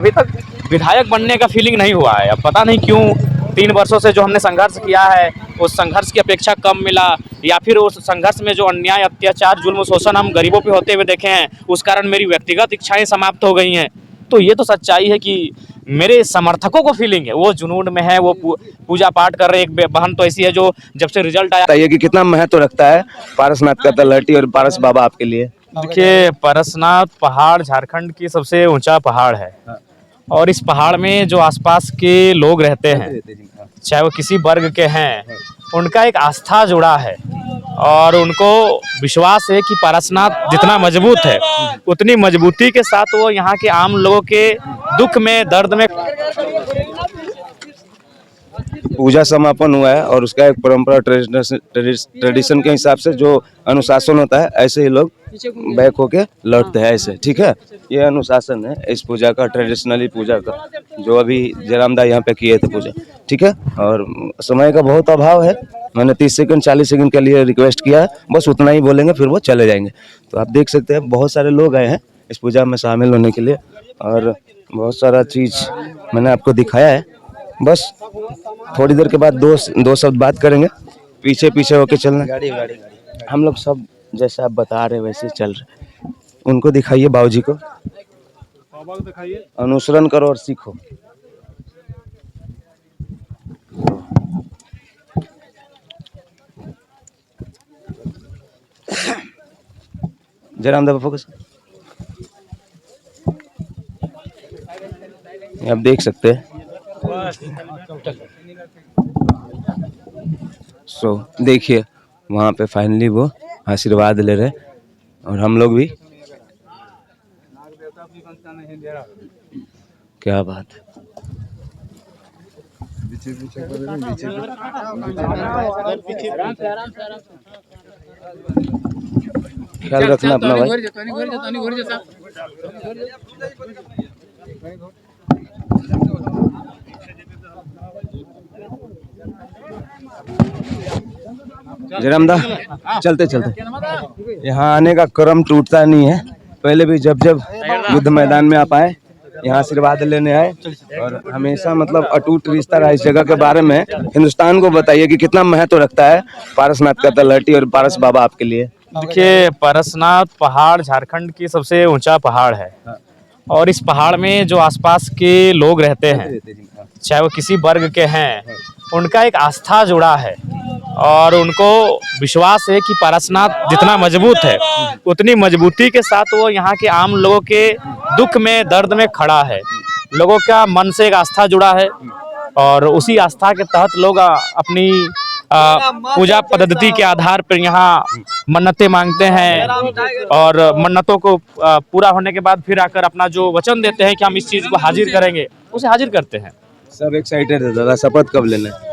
अभी तक विधायक बनने का फीलिंग नहीं हुआ है। अब पता नहीं क्यों 3 वर्षों से जो हमने संघर्ष किया है उस संघर्ष की अपेक्षा कम मिला, या फिर उस संघर्ष में जो अन्याय, अत्याचार, जुल्म, शोषण हम गरीबों पे होते हुए देखे हैं उस कारण मेरी व्यक्तिगत इच्छाएं समाप्त हो गई हैं। तो ये तो सच्चाई है कि मेरे समर्थकों को फीलिंग है, वो जुनून में है, वो पूजा पाठ कर रहे। एक बहन तो ऐसी है जो जब से रिजल्ट आया। बताइए कि कितना महत्व रखता है पारसनाथ का तलहटी और पारस बाबा आपके लिए? देखिए, पारसनाथ पहाड़ झारखंड की सबसे ऊंचा पहाड़ है, और इस पहाड़ में जो आसपास के लोग रहते हैं, चाहे वो किसी वर्ग के हैं, उनका एक आस्था जुड़ा है और उनको विश्वास है कि पारसनाथ जितना मजबूत है उतनी मजबूती के साथ वो यहाँ के आम लोगों के दुख में, दर्द में। पूजा समापन हुआ है और उसका एक परंपरा ट्रेडिशन के हिसाब से जो अनुशासन होता है, ऐसे ही लोग बैक होके लौटते हैं ऐसे, ठीक है। ये अनुशासन है इस पूजा का, ट्रेडिशनली पूजा का, जो अभी जयराम दा यहाँ पे किए थे पूजा, ठीक है। और समय का बहुत अभाव है, मैंने 30 सेकंड 40 सेकंड के लिए रिक्वेस्ट किया है, बस उतना ही बोलेंगे फिर वो चले जाएंगे। तो आप देख सकते हैं बहुत सारे लोग आए हैं इस पूजा में शामिल होने के लिए, और बहुत सारा चीज़ मैंने आपको दिखाया है। बस थोड़ी देर के बाद दो शब्द बात करेंगे, पीछे पीछे होके चलना। हम लोग सब जैसा आप बता रहे वैसे चल रहे। उनको दिखाइए, बाबूजी को दिखाइए, अनुसरण करो और सीखो। जयराम दा फोकस। आप देख सकते हैं। देखिए वहाँ पे फाइनली वो आशीर्वाद ले रहे, और हम लोग भी। क्या बात है। ख्याल रखना अपना भाई। जयराम दा, चलते चलते यहाँ आने का क्रम टूटता नहीं है। पहले भी जब जब युद्ध मैदान में आप आए, यहाँ आशीर्वाद लेने आए, और हमेशा मतलब अटूट रिश्ता रहा इस जगह के बारे में। हिंदुस्तान को बताइए कि कितना महत्व रखता है पारसनाथ का तलहटी और पारस बाबा आपके लिए? देखिए, पारसनाथ पहाड़ झारखंड की सबसे ऊंचा पहाड़ है, और इस पहाड़ में जो आसपास के लोग रहते हैं, चाहे वो किसी वर्ग के हैं, उनका एक आस्था जुड़ा है और उनको विश्वास है कि पारसनाथ जितना मजबूत है उतनी मजबूती के साथ वो यहाँ के आम लोगों के दुख में, दर्द में खड़ा है। लोगों का मन से एक आस्था जुड़ा है, और उसी आस्था के तहत लोग अपनी पूजा पद्धति के आधार पर यहाँ मन्नतें मांगते हैं, और मन्नतों को पूरा होने के बाद फिर आकर अपना जो वचन देते हैं कि हम इस चीज़ को हाजिर करेंगे, उसे हाजिर करते हैं। सब एक्साइटेड है दादा, शपथ कब लेना है?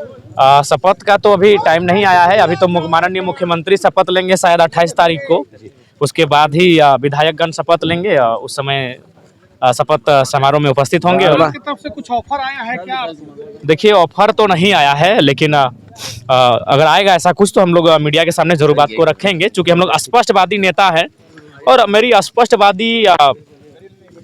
शपथ का तो अभी टाइम नहीं आया है। अभी तो माननीय मुख्यमंत्री शपथ लेंगे शायद 28 तारीख को, उसके बाद ही विधायकगण शपथ लेंगे, उस समय शपथ समारोह में उपस्थित होंगे। आपकी तरफ से कुछ ऑफर आया है क्या? देखिए, ऑफर तो नहीं आया है, लेकिन अगर आएगा ऐसा कुछ तो हम लोग मीडिया के सामने जरूर बात को रखेंगे, क्योंकि हम लोग स्पष्टवादी नेता है, और मेरी स्पष्टवादी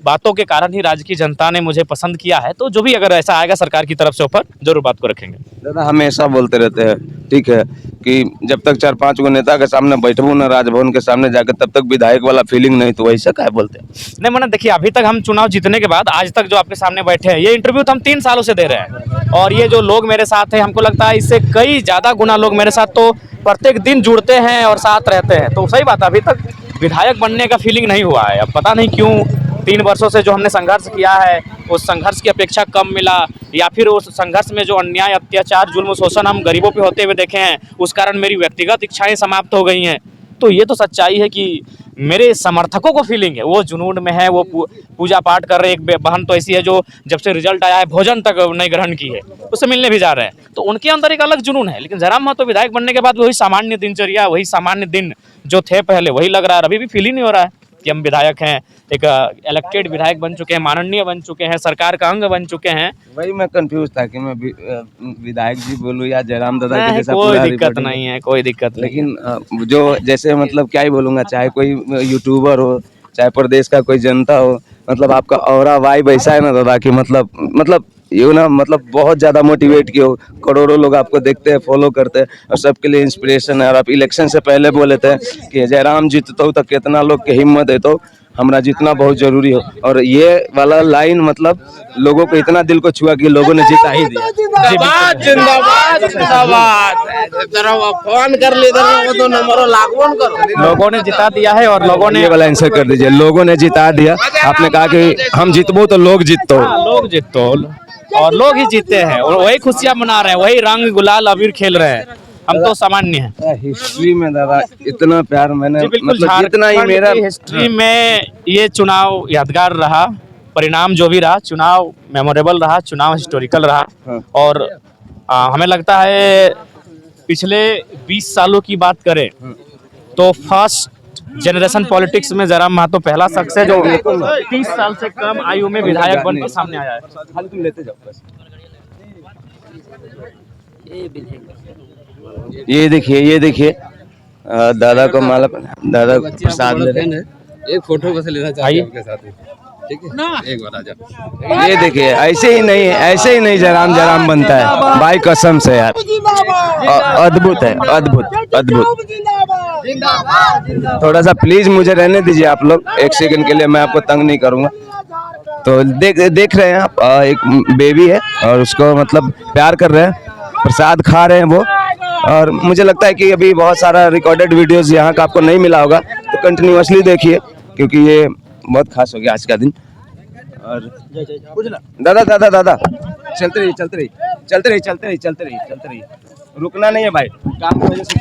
बातों के कारण ही राज्य की जनता ने मुझे पसंद किया है। तो जो भी अगर ऐसा आएगा सरकार की तरफ से ऑफर, जरूर बात को रखेंगे। दादा हमेशा बोलते रहते हैं, ठीक है, कि जब तक 4-5 गो नेता के सामने बैठबू ना राजभवन के सामने जाकर, तब तक विधायक वाला फीलिंग नहीं। तो वैसा क्या बोलते हैं? नहीं मैंने, देखिए अभी तक हम चुनाव जीतने के बाद आज तक जो आपके सामने बैठे हैं, ये इंटरव्यू तो हम 3 सालों से दे रहे हैं, और ये जो लोग मेरे साथ हैं, हमको लगता है इससे कई ज़्यादा गुना लोग मेरे साथ तो प्रत्येक दिन जुड़ते हैं और साथ रहते हैं। तो सही बात है, अभी तक विधायक बनने का फीलिंग नहीं हुआ है। अब पता नहीं क्यों 3 वर्षों से जो हमने संघर्ष किया है उस संघर्ष की अपेक्षा कम मिला, या फिर उस संघर्ष में जो अन्याय, अत्याचार, जुल्म, शोषण हम गरीबों पे होते हुए देखे हैं उस कारण मेरी व्यक्तिगत इच्छाएं समाप्त हो गई हैं। तो ये तो सच्चाई है कि मेरे समर्थकों को फीलिंग है, वो जुनून में है, वो पूजा पाठ कर रहे। एक बहन तो ऐसी है जो जब से रिजल्ट आया है भोजन तक नहीं ग्रहण की है, उससे मिलने भी जा रहे हैं। तो उनके अंदर एक अलग जुनून है। लेकिन जयराम महतो विधायक बनने के बाद वही सामान्य दिनचर्या, वही सामान्य दिन जो थे पहले, वही लग रहा है। अभी भी फील ही नहीं हो रहा है कि हम विधायक हैं, एक इलेक्टेड विधायक बन चुके हैं, माननीय बन चुके हैं, सरकार का अंग बन चुके हैं। वही मैं कंफ्यूज था कि मैं विधायक जी बोलूं या जयराम दादा के जैसा। कोई दिक्कत नहीं है, कोई दिक्कत नहीं। लेकिन जो जैसे मतलब क्या ही बोलूंगा, चाहे कोई यूट्यूबर हो, चाहे प्रदेश का कोई जनता हो, मतलब आपका ऑरा वाइब ऐसा है ना दादा कि मतलब ये ना मतलब बहुत ज़्यादा मोटिवेट किए हो। करोड़ों लोग आपको देखते हैं, फॉलो करते हैं और सबके लिए इंस्पिरेशन है। और आप इलेक्शन से पहले बोले थे कि जयराम जीततो तो कितना लोग के हिम्मत है, तो हमरा जीतना बहुत जरूरी हो। और ये वाला लाइन मतलब लोगों को इतना दिल को छुआ कि लोगों ने जीता ही दिया। जिंदाबाद जिंदाबाद जिंदाबाद। जरा वो फोन कर ले, इधर वो तो नंबर लागोन करो। लोगों ने जिता दिया है और लोगों ने ये वाला आंसर कर दीजिए। लोगों ने जिता दिया, आपने कहा कि हम जीतबो तो लोग जीतो। लोग जीतो और लोग ही जीतते हैं और वही खुशियां मना रहे हैं, वही रंग गुलाल अबीर खेल रहे हैं। हम तो सामान्य हैं। हिस्ट्री में दादा इतना प्यार मैंने जी बिल्कुल, मतलब जितना ही झारखंड मेरा की हिस्ट्री में ये चुनाव यादगार रहा। परिणाम जो भी रहा, चुनाव मेमोरेबल रहा, चुनाव हिस्टोरिकल रहा। हाँ। और हमें लगता है पिछले 20 सालों की बात करें तो फर्स्ट जनरेशन पॉलिटिक्स में जयराम महतो पहला शख्स है जो 30 साल से कम आयु में विधायक बन के सामने आया है। तुम लेते जाओ बस। ये देखिए दादा को माला, दादा को प्रसाद ले रहे हैं। एक फोटो बस लेना चाहिए आपके साथ, ठीक है? एक बार आ जाओ। ये देखिए ऐसे ही नहीं जयराम बनता है भाई, कसम से यार। अद्भुत है, अद्भुत। थोड़ा सा प्लीज मुझे रहने दीजिए आप लोग, एक सेकंड के लिए, मैं आपको तंग नहीं करूंगा। तो देख रहे हैं आप, एक बेबी है और उसको मतलब प्यार कर रहे हैं, प्रसाद खा रहे हैं वो। और मुझे लगता है कि अभी बहुत सारा रिकॉर्डेड वीडियोस यहाँ का आपको नहीं मिला होगा, तो कंटिन्यूअसली देखिए क्योंकि ये बहुत खास हो गया आज का दिन। और दादा चलते रही, रुकना नहीं है भाई, काम की वजह से।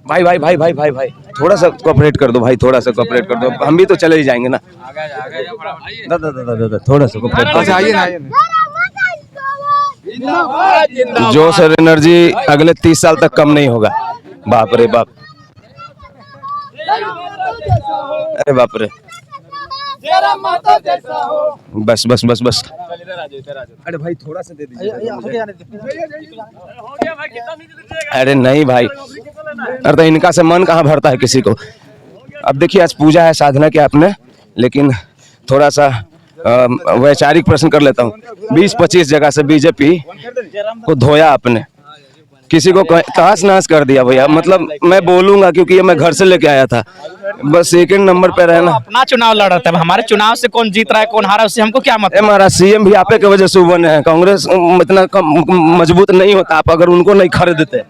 भाई थोड़ा सा कोऑपरेट कर दो भाई, थोड़ा सा कोऑपरेट कर दो, हम भी तो चले ही जाएंगे ना। दादा थोड़ा सा कोऑपरेट। आइए जोश और एनर्जी अगले 30 साल तक कम नहीं होगा। बाप रे बाप, अरे बाप रे, बस। अरे भाई थोड़ा सा दे दीजिए। अरे नहीं भाई, अरे तो इनका से मन कहाँ भरता है किसी को। अब देखिए आज पूजा है, साधना किया आपने, लेकिन थोड़ा सा वैचारिक प्रश्न कर लेता हूँ। 20-25 जगह से बीजेपी को धोया आपने, किसी को तहस नहस कर दिया भैया। मतलब मैं बोलूंगा क्योंकि ये मैं घर से लेके आया था, बस सेकंड नंबर पे रहना। अपना चुनाव लड़ रहे थे, हमारे चुनाव से कौन जीत रहा है कौन हारा उससे हमको क्या मतलब। हमारा सीएम भी आपे की वजह से बने हैं। कांग्रेस इतना मजबूत नहीं होता आप अगर उनको नहीं खरीदते।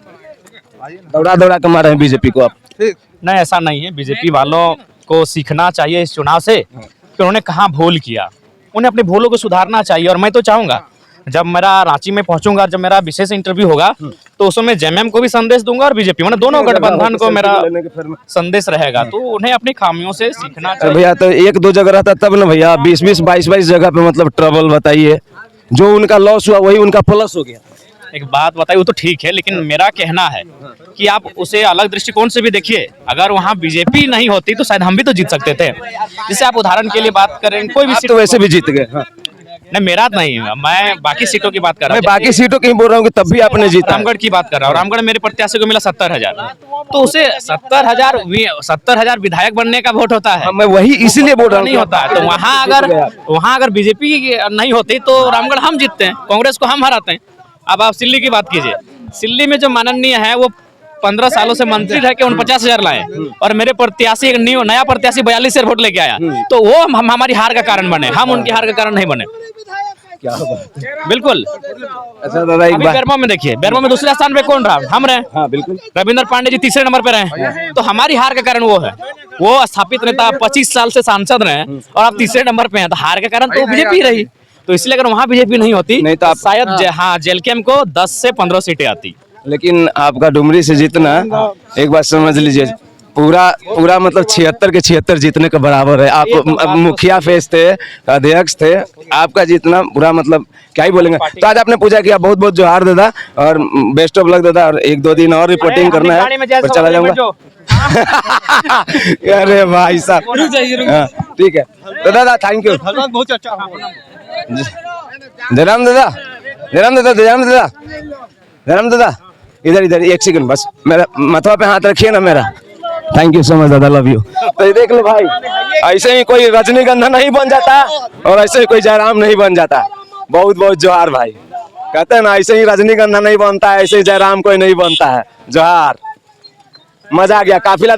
दौड़ा के मारे हैं बीजेपी को आप। नहीं, ऐसा नहीं है। बीजेपी वालों को सीखना चाहिए इस चुनाव से कि उन्होंने कहाँ भूल किया, उन्हें अपनी भूलों को सुधारना चाहिए। और मैं तो चाहूंगा जब मेरा रांची में पहुंचूंगा, जब मेरा विशेष इंटरव्यू होगा तो उसमें जेएमएम को भी संदेश दूंगा और बीजेपी, मतलब दोनों गठबंधन को मेरा संदेश रहेगा। तो उन्हें अपनी खामियों से सीखना चाहिए। भैया तो 1-2 जगह रहता तब ना भैया, 20-20, 22-22 जगह पे मतलब ट्रबल बताइए। जो उनका लॉस हुआ वही उनका प्लस हो गया। एक बात बताइए, वो तो ठीक है, लेकिन मेरा कहना है कि आप उसे अलग दृष्टिकोण से भी देखिए। अगर वहाँ बीजेपी नहीं होती तो शायद हम भी तो जीत सकते थे। जैसे आप उदाहरण के लिए बात करें, कोई भी सीट तो वैसे भी जीत गए। नहीं, मेरा नहीं, मैं बाकी सीटों की बात कर रहा मैं हूँ। बाकी सीटों की बोल रहा हूँ कि तब भी आपने जीता। रामगढ़ की बात कर रहा हूँ। रामगढ़ मेरे प्रत्याशी को मिला 70,000, तो उसे 70,000 विधायक बनने का वोट होता है। मैं वही इसीलिए बोल रहा हूँ नहीं होता है। तो वहाँ अगर बीजेपी नहीं होती तो रामगढ़ हम जीतते हैं, कांग्रेस को हम हराते हैं। अब आप सिल्ली की बात कीजिए, सिल्ली में जो माननीय है वो 15 सालों से मंत्री रह के 49,000 लाए और मेरे प्रत्याशी एक नया प्रत्याशी 42,000 वोट लेके आया, तो वो हम हमारी हार का कारण बने, हम उनकी हार का कारण नहीं बने। क्या बात है। बिल्कुल। अच्छा दादा एक बात, बेरमो में देखिए, बेरमो में दूसरे स्थान पे कौन रहा, हम रहे। हाँ बिल्कुल, रविंद्र पांडे जी तीसरे नंबर पे रहे, तो हमारी हार का कारण वो है। वो स्थापित नेता 25 साल से सांसद रहे और आप तीसरे नंबर पे हैं, तो हार का कारण तो बीजेपी रही। तो इसलिए अगर वहाँ बीजेपी नहीं होती नहीं तो आप शायद हाँ जेलकेम को 10 से 15 सीटें आती। लेकिन आपका डुमरी से जीतना, एक बात समझ लीजिए, पूरा मतलब 76 के 76 जीतने के बराबर है। आप मुखिया फेस थे, अध्यक्ष थे, आपका जीतना पूरा मतलब क्या ही बोलेंगे। तो आज आपने पूजा किया, बहुत बहुत जोहार दादा और बेस्ट ऑफ लक दादा। और 1-2 दिन और रिपोर्टिंग करना है, फिर चला जाऊंगा। अरे भाई साहब, ठीक है तो दादा थैंक यू। बहुत अच्छा। जयराम दादा इधर एक सेकंड बस, मेरा मथवा पे हाथ रखिए ना मेरा, थैंक यू सो मच दादा, लव यू। तो ये देख लो भाई, ऐसे ही कोई रजनीगंधा नहीं बन जाता और ऐसे ही कोई जयराम नहीं बन जाता। बहुत बहुत जोहार भाई। कहते हैं ना, ऐसे ही रजनीगंधा नहीं बनता है, ऐसे ही जयराम कोई नहीं बनता है। जोहार। मजा आ गया, काफिला